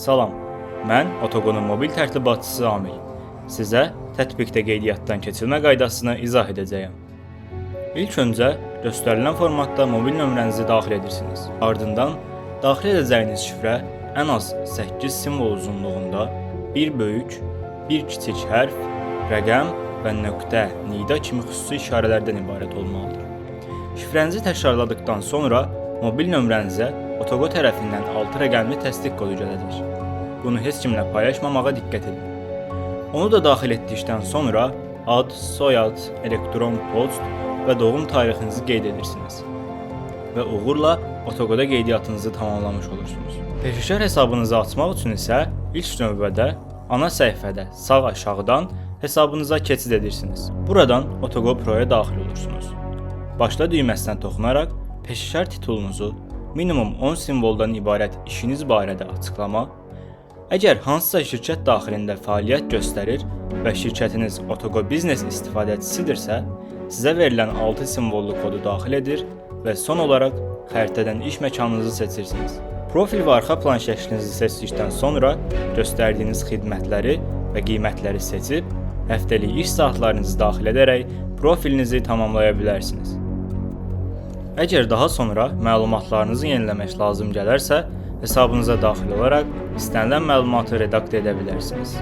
Salam, mən Otoqonun mobil tərtibatçısı Amil. Sizə tətbiqdə qeydiyyatdan keçirmə qaydasını izah edəcəyəm. İlk öncə göstərilən formatda mobil nömrənizi daxil edirsiniz. Ardından daxil edəcəyiniz şifrə ən az 8 simvol uzunluğunda bir böyük, bir kiçik hərf, rəqəm və nöqtə, nida kimi xüsusi işarələrdən ibarət olmalıdır. Şifrənizi təkrarladıqdan sonra mobil nömrənizə Otoqo tərəfindən 6 rəqəmli təsdiq kodu gələcək. Bunu heç kimlə paylaşmamağa diqqət edin. Onu da daxil etdikdən sonra ad, soyad, elektron post və doğum tarixinizi qeyd edirsiniz. Və uğurla Otoqoda qeydiyyatınızı tamamlamış olursunuz. Peşəkar hesabınızı açmaq üçün isə ilk növbədə ana səhifədə sağ aşağıdan hesabınıza keçid edirsiniz. Buradan Otoqo Pro-ya daxil olursunuz. Başla düyməsinə toxunaraq peşəkar titulunuzu minimum 10 simvoldan ibarət işiniz barədə açıqlama, əgər hansısa şirkət daxilində fəaliyyət göstərir və şirkətiniz Otoqo biznes istifadəçisidirsə, sizə verilən 6 simvollu kodu daxil edir və son olaraq xəritədən iş məkanınızı seçirsiniz. Profil və arxa plan şəklinizi seçdikdən sonra göstərdiyiniz xidmətləri və qiymətləri seçib, həftəlik iş saatlarınızı daxil edərək profilinizi tamamlaya bilərsiniz. Əgər daha sonra məlumatlarınızı yeniləmək lazım gələrsə, hesabınıza daxil olaraq istənilən məlumatı redaktə edə bilərsiniz.